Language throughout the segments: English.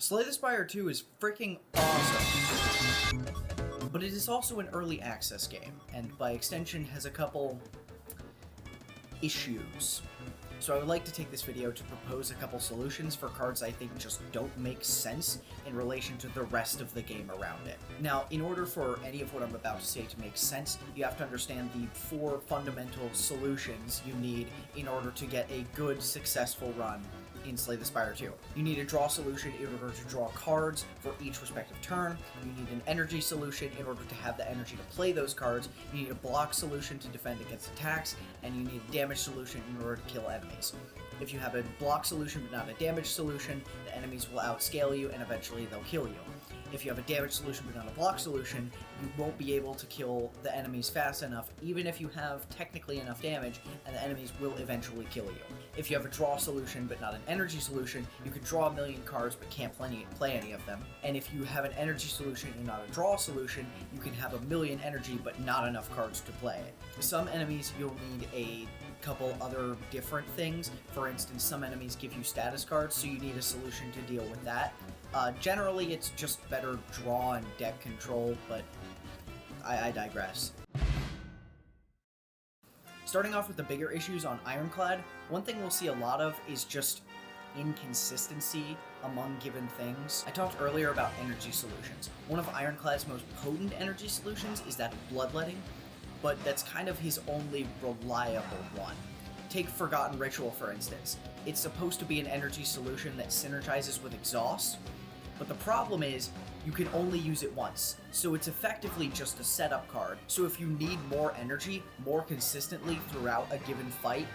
Slay the Spire 2 is freaking awesome, but it is also an early access game, and by extension has a couple issues. So I would like to take this video to propose a couple solutions for cards I think just don't make sense in relation to the rest of the game around it. Now, in order for any of what I'm about to say to make sense, you have to understand the 4 fundamental solutions you need in order to get a good, successful run in Slay the Spire 2. You need a draw solution in order to draw cards for each respective turn. You need an energy solution in order to have the energy to play those cards. You need a block solution to defend against attacks, and you need a damage solution in order to kill enemies. If you have a block solution but not a damage solution, the enemies will outscale you and eventually they'll kill you. If you have a damage solution but not a block solution, you won't be able to kill the enemies fast enough, even if you have technically enough damage, and the enemies will eventually kill you. If you have a draw solution but not an energy solution, you can draw a million cards but can't play any of them. And if you have an energy solution and not a draw solution, you can have a million energy but not enough cards to play it. Some enemies you'll need a couple other different things. For instance, some enemies give you status cards, so you need a solution to deal with that. Generally, it's just better draw and deck control, but I digress. Starting off with the bigger issues on Ironclad, one thing we'll see a lot of is just inconsistency among given things. I talked earlier about energy solutions. One of Ironclad's most potent energy solutions is that of bloodletting, but that's kind of his only reliable one. Take Forgotten Ritual, for instance. It's supposed to be an energy solution that synergizes with Exhaust, but the problem is you can only use it once, so it's effectively just a setup card. So if you need more energy more consistently throughout a given fight,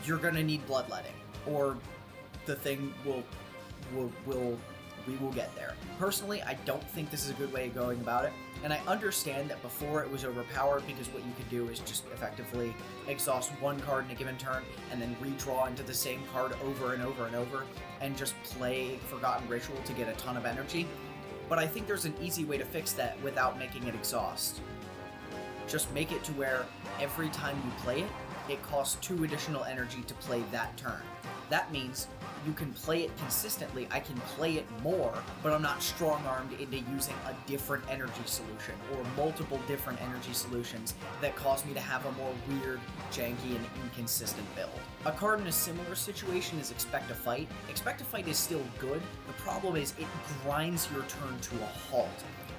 you're gonna need Bloodletting, or the thing we will get there. Personally, I don't think this is a good way of going about it, and I understand that before it was overpowered because what you could do is just effectively exhaust one card in a given turn and then redraw into the same card over and over and over and just play Forgotten Ritual to get a ton of energy. But I think there's an easy way to fix that without making it exhaust. Just make it to where every time you play it, it costs 2 additional energy to play that turn. That means you can play it consistently, I can play it more, but I'm not strong-armed into using a different energy solution or multiple different energy solutions that cause me to have a more weird, janky, and inconsistent build. A card in a similar situation is Expect a Fight. Expect a Fight is still good. The problem is it grinds your turn to a halt.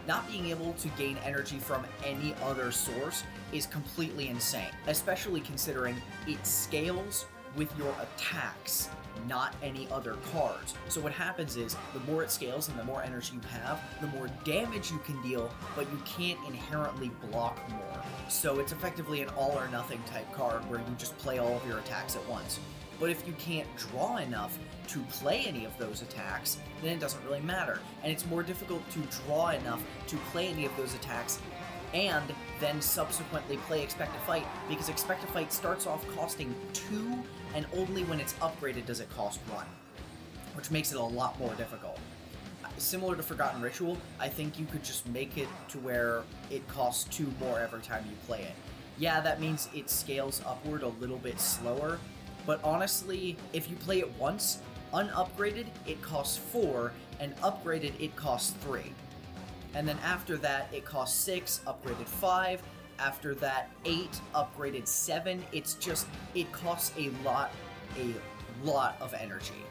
Not being able to gain energy from any other source is completely insane, especially considering it scales with your attacks, not any other cards. So what happens is, the more it scales and the more energy you have, the more damage you can deal, but you can't inherently block more. So it's effectively an all or nothing type card where you just play all of your attacks at once. But if you can't draw enough to play any of those attacks, then it doesn't really matter. And it's more difficult to draw enough to play any of those attacks and then subsequently play Expect a Fight, because Expect a Fight starts off costing 2, and only when it's upgraded does it cost 1, which makes it a lot more difficult. Similar to Forgotten Ritual, I think you could just make it to where it costs 2 more every time you play it. Yeah, that means it scales upward a little bit slower, but honestly, if you play it once, unupgraded, it costs 4, and upgraded, it costs 3. And then after that, it costs 6, upgraded 5. After that, 8, upgraded 7. It's just, it costs a lot of energy.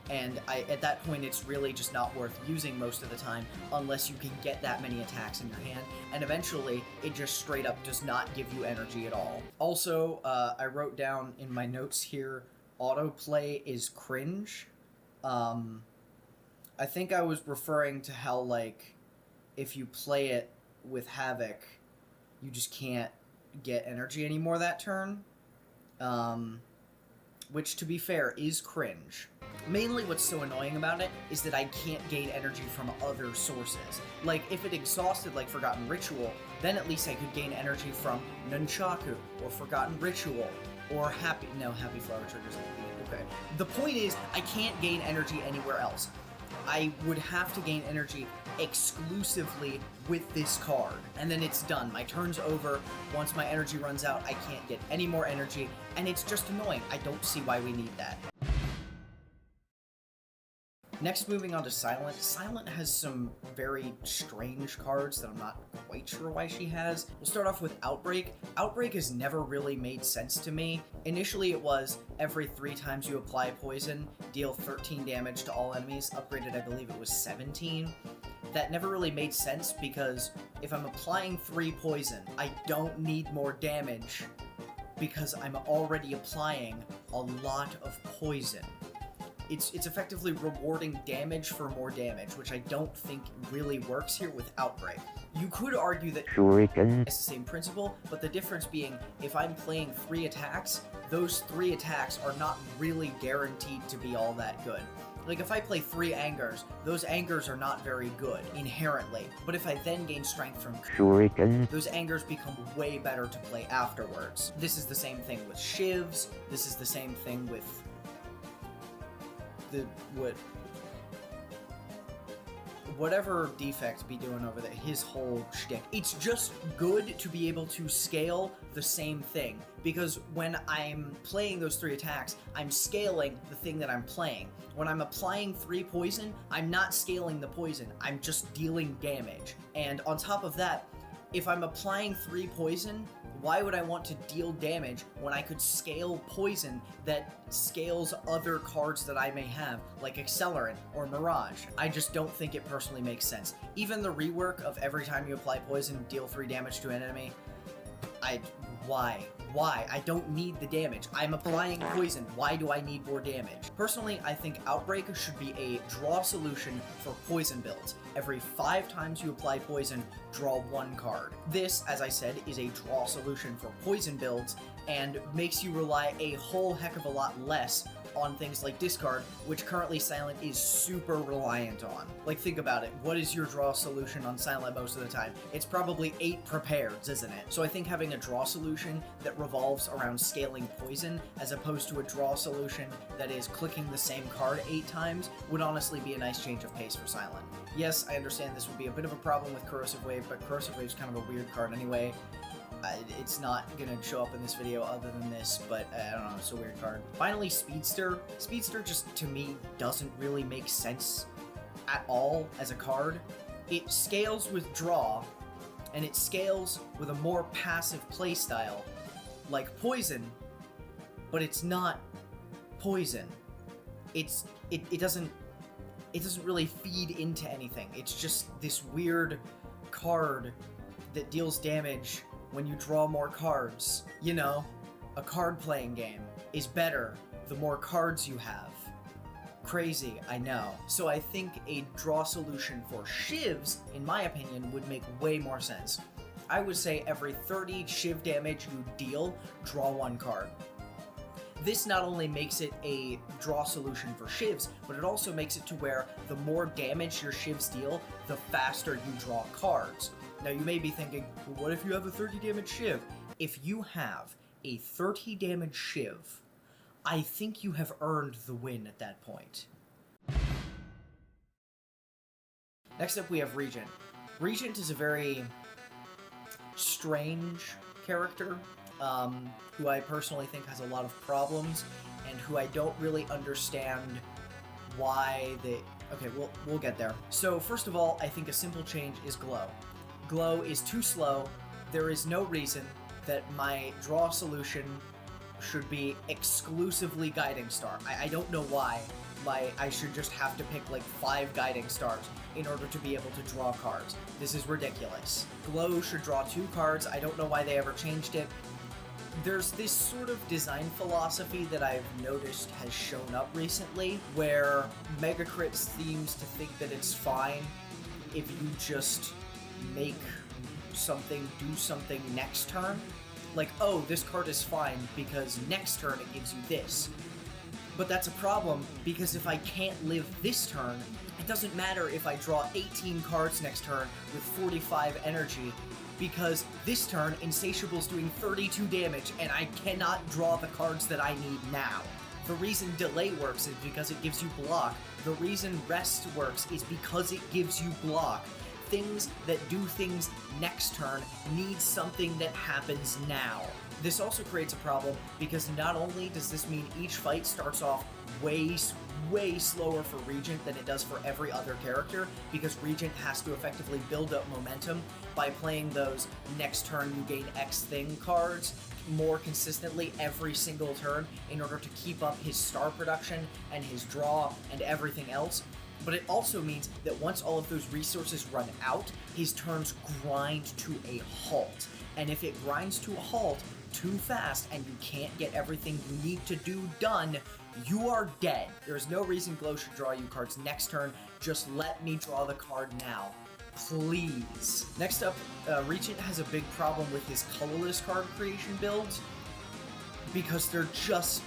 And at that point, it's really just not worth using most of the time unless you can get that many attacks in your hand. And eventually, it just straight up does not give you energy at all. Also, I wrote down in my notes here, autoplay is cringe. I think I was referring to how, like, if you play it with Havoc, you just can't get energy anymore that turn. Which, to be fair, is cringe. Mainly what's so annoying about it is that I can't gain energy from other sources. Like, if it exhausted like Forgotten Ritual, then at least I could gain energy from Nunchaku, or Forgotten Ritual, or Happy Flower triggers. Okay. The point is, I can't gain energy anywhere else. I would have to gain energy exclusively with this card, and then it's done. My turn's over. Once my energy runs out, I can't get any more energy, and it's just annoying. I don't see why we need that. Next, moving on to Silent. Silent has some very strange cards that I'm not quite sure why she has. We'll start off with Outbreak. Outbreak has never really made sense to me. Initially, it was every 3 times you apply poison, deal 13 damage to all enemies. Upgraded, I believe it was 17. That never really made sense because if I'm applying 3 poison, I don't need more damage because I'm already applying a lot of poison. It's effectively rewarding damage for more damage, which I don't think really works here with Outbreak. You could argue that it's the same principle, but the difference being, if I'm playing 3 attacks, those 3 attacks are not really guaranteed to be all that good. Like, if I play 3 Angers, those Angers are not very good, inherently. But if I then gain strength from those Angers become way better to play afterwards. This is the same thing with Shivs, this is the same thing with whatever Defect be doing over there, his whole shtick. It's just good to be able to scale the same thing, because when I'm playing those 3 attacks, I'm scaling the thing that I'm playing. When I'm applying 3 poison, I'm not scaling the poison, I'm just dealing damage. And on top of that, if I'm applying 3 poison, why would I want to deal damage when I could scale poison that scales other cards that I may have, like Accelerant or Mirage? I just don't think it personally makes sense. Even the rework of every time you apply poison, deal 3 damage to an enemy, why? I don't need the damage. I'm applying poison. Why do I need more damage? Personally, I think Outbreak should be a draw solution for poison builds. Every 5 times you apply poison, draw 1 card. This, as I said, is a draw solution for poison builds and makes you rely a whole heck of a lot less on things like discard, which currently Silent is super reliant on. Like, think about it. What is your draw solution on Silent most of the time? It's probably 8 prepareds, isn't it? So I think having a draw solution that revolves around scaling poison, as opposed to a draw solution that is clicking the same card 8 times, would honestly be a nice change of pace for Silent. Yes, I understand this would be a bit of a problem with Corrosive Wave, but Corrosive Wave's kind of a weird card anyway. It's not gonna show up in this video other than this, but I don't know, it's a weird card. Finally, Speedster. Speedster just, to me, doesn't really make sense at all as a card. It scales with draw, and it scales with a more passive playstyle, like Poison, but it's not Poison. It doesn't really feed into anything. It's just this weird card that deals damage when you draw more cards. You know, a card-playing game is better the more cards you have. Crazy, I know. So I think a draw solution for Shivs, in my opinion, would make way more sense. I would say every 30 Shiv damage you deal, draw 1 card. This not only makes it a draw solution for Shivs, but it also makes it to where the more damage your Shivs deal, the faster you draw cards. Now, you may be thinking, well, what if you have a 30 damage Shiv? If you have a 30 damage Shiv, I think you have earned the win at that point. Next up, we have Regent. Regent is a very strange character, who I personally think has a lot of problems, and who I don't really understand why they... Okay, we'll get there. So, first of all, I think a simple change is Glow. Glow is too slow. There is no reason that my draw solution should be exclusively Guiding Star. I don't know why I should just have to pick like 5 Guiding Stars in order to be able to draw cards. This is ridiculous. Glow should draw 2 cards. I don't know why they ever changed it. There's this sort of design philosophy that I've noticed has shown up recently, where Megacrit seems to think that it's fine if you just make something do something next turn. Like, oh, this card is fine because next turn it gives you this. But that's a problem, because if I can't live this turn, it doesn't matter if I draw 18 cards next turn with 45 energy, because this turn, Insatiable's doing 32 damage, and I cannot draw the cards that I need now. The reason Delay works is because it gives you block. The reason Rest works is because it gives you block. Things that do things next turn need something that happens now. This also creates a problem because not only does this mean each fight starts off way slower for Regent than it does for every other character, because Regent has to effectively build up momentum by playing those next turn you gain X thing cards more consistently every single turn in order to keep up his star production and his draw and everything else. But it also means that once all of those resources run out, his turns grind to a halt. And if it grinds to a halt too fast and you can't get everything you need to do done, you are dead. There's no reason Glow should draw you cards next turn. Just let me draw the card now, please. Next up, Regent has a big problem with his colorless card creation builds because they're just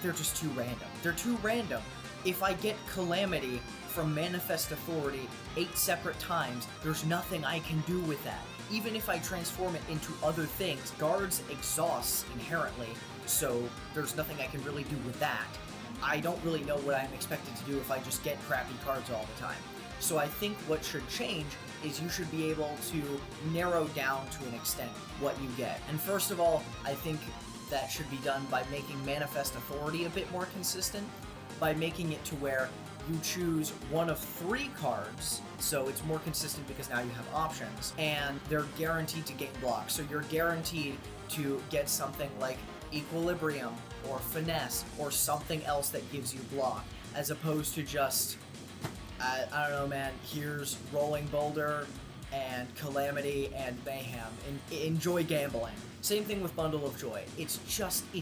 too random. They're too random. If I get Calamity from Manifest Authority 8 separate times, there's nothing I can do with that. Even if I transform it into other things, Guards exhausts inherently, so there's nothing I can really do with that. I don't really know what I'm expected to do if I just get crappy cards all the time. So I think what should change is you should be able to narrow down to an extent what you get. And first of all, I think that should be done by making Manifest Authority a bit more consistent, by making it to where you choose one of 3 cards, so it's more consistent because now you have options, and they're guaranteed to gain blocks. So you're guaranteed to get something like Equilibrium or Finesse or something else that gives you block, as opposed to just, I don't know, man, here's Rolling Boulder and Calamity and Mayhem. Enjoy gambling. Same thing with Bundle of Joy. It's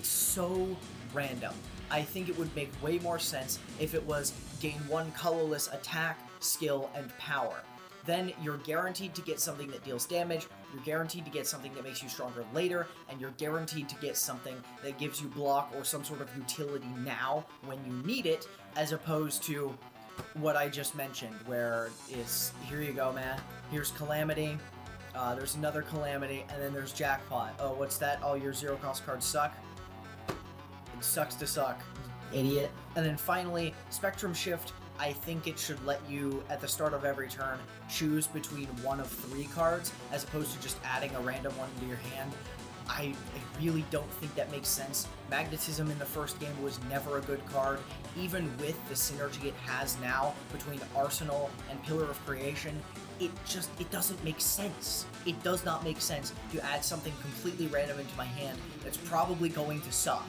so random. I think it would make way more sense if it was gain 1 colorless attack, skill, and power. Then you're guaranteed to get something that deals damage, you're guaranteed to get something that makes you stronger later, and you're guaranteed to get something that gives you block or some sort of utility now when you need it, as opposed to what I just mentioned, where it's, here you go, man, here's Calamity, there's another Calamity, and then there's Jackpot. Oh, what's that? Oh, your 0-cost cards suck? It sucks to suck, idiot. And then finally, Spectrum Shift. I think it should let you, at the start of every turn, choose between one of 3 cards, as opposed to just adding a random one into your hand. I really don't think that makes sense. Magnetism in the first game was never a good card, even with the synergy it has now between Arsenal and Pillar of Creation. It doesn't make sense. It does not make sense to add something completely random into my hand that's probably going to suck,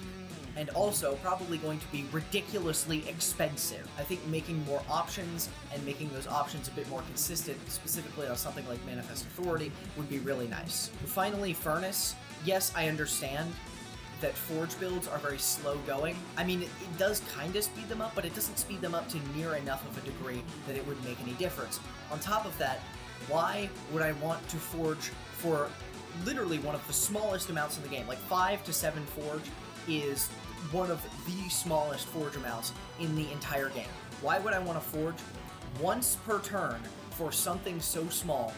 and also probably going to be ridiculously expensive. I think making more options and making those options a bit more consistent, specifically on something like Manifest Authority, would be really nice. Finally, Furnace. Yes, I understand that Forge builds are very slow going. I mean, it does kind of speed them up, but it doesn't speed them up to near enough of a degree that it would make any difference. On top of that, why would I want to forge for literally one of the smallest amounts in the game? Like 5 to 7 forge is one of the smallest forge amounts in the entire game. Why would I want to forge once per turn for something so small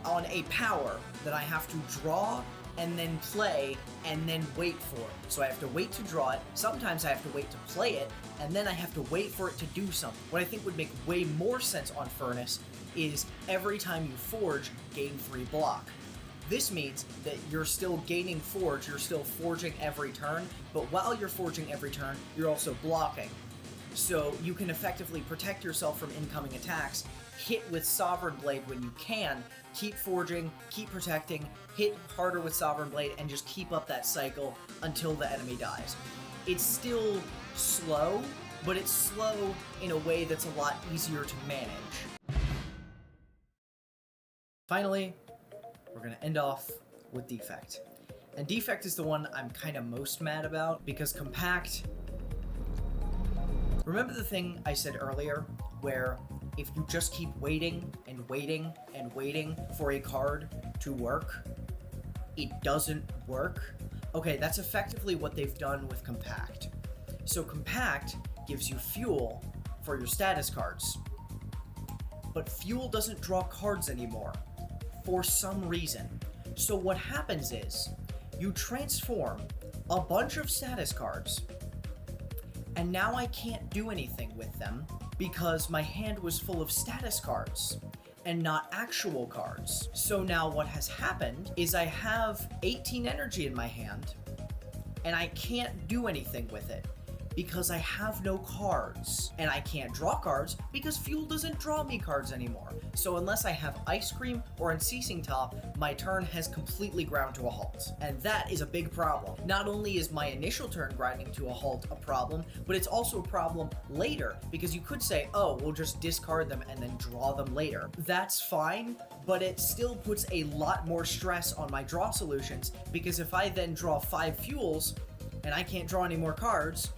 on a power that I have to draw and then play and then wait for? So I have to wait to draw it, sometimes I have to wait to play it, and then I have to wait for it to do something. What I think would make way more sense on Furnace is every time you forge, gain 3 block. This means that you're still gaining forge, you're still forging every turn, but while you're forging every turn, you're also blocking. So you can effectively protect yourself from incoming attacks, hit with Sovereign Blade when you can, keep forging, keep protecting, hit harder with Sovereign Blade, and just keep up that cycle until the enemy dies. It's still slow, but it's slow in a way that's a lot easier to manage. Finally, we're going to end off with Defect. And Defect is the one I'm kind of most mad about, because Compact... Remember the thing I said earlier, where if you just keep waiting and waiting and waiting for a card to work, it doesn't work? Okay, that's effectively what they've done with Compact. So Compact gives you fuel for your status cards, but fuel doesn't draw cards anymore, for some reason. So what happens is, you transform a bunch of status cards, and now I can't do anything with them because my hand was full of status cards. and not actual cards. So now what has happened is I have 18 energy in my hand, and I can't do anything with it because I have no cards. And I can't draw cards because Fuel doesn't draw me cards anymore. So unless I have Ice Cream or Unceasing Top, my turn has completely ground to a halt. And that is a big problem. Not only is my initial turn grinding to a halt a problem, but it's also a problem later, because you could say, oh, we'll just discard them and then draw them later. That's fine, but it still puts a lot more stress on my draw solutions, because if I then draw 5 Fuels and I can't draw any more cards,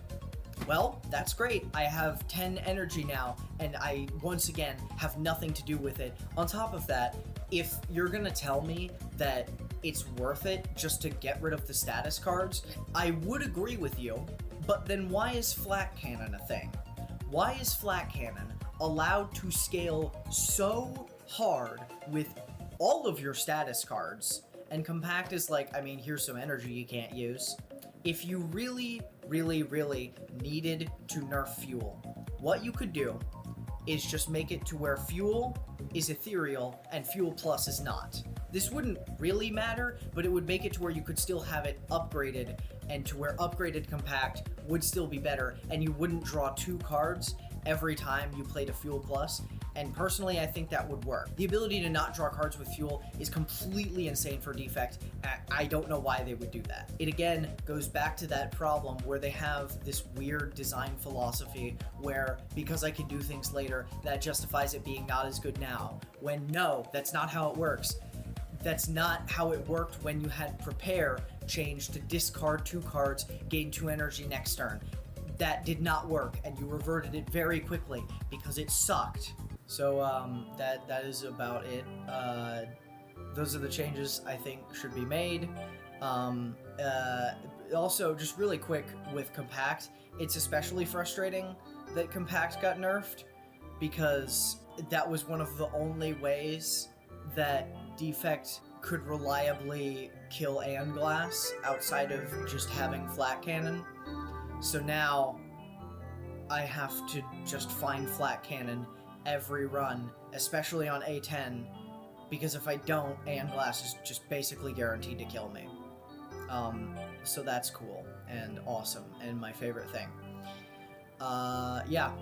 well, that's great. I have 10 energy now, and I, once again, have nothing to do with it. On top of that, if you're gonna tell me that it's worth it just to get rid of the status cards, I would agree with you, but then why is Flat Cannon a thing? Why is Flat Cannon allowed to scale so hard with all of your status cards, and Compact is like, I mean, here's some energy you can't use? If you really needed to nerf Fuel, what you could do is just make it to where Fuel is ethereal and Fuel Plus is not. This wouldn't really matter, but it would make it to where you could still have it upgraded, and to where upgraded Compact would still be better, and you wouldn't draw 2 cards every time you played a Fuel Plus. And personally, I think that would work. The ability to not draw cards with Fuel is completely insane for Defect. I don't know why they would do that. It again goes back to that problem where they have this weird design philosophy where, because I can do things later, that justifies it being not as good now. When no, that's not how it works. That's not how it worked when you had Prepare change to discard 2 cards, gain 2 energy next turn. That did not work, and you reverted it very quickly because it sucked. So that is about it. Those are the changes I think should be made. Also, just really quick with Compact, it's especially frustrating that Compact got nerfed, because that was one of the only ways that Defect could reliably kill Glass outside of just having Flat Cannon. So now I have to just find Flat Cannon every run, especially on A10, because if I don't, Glass is just basically guaranteed to kill me. So that's cool and awesome and my favorite thing. Yeah,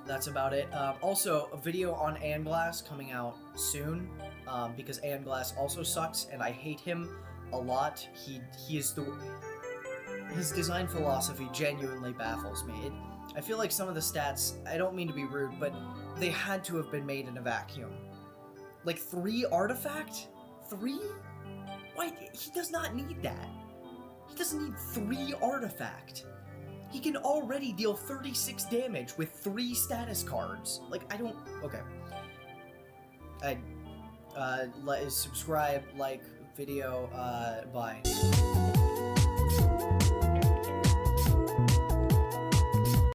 that's about it. Also, a video on Glass coming out soon, because Glass also sucks and I hate him a lot. He is his design philosophy genuinely baffles me. I feel like some of the stats, I don't mean to be rude, but they had to have been made in a vacuum. Like 3 artifact? 3? Why? He does not need that. He doesn't need 3 artifact. He can already deal 36 damage with 3 status cards. Like, I don't... Okay. Subscribe, like, video, bye.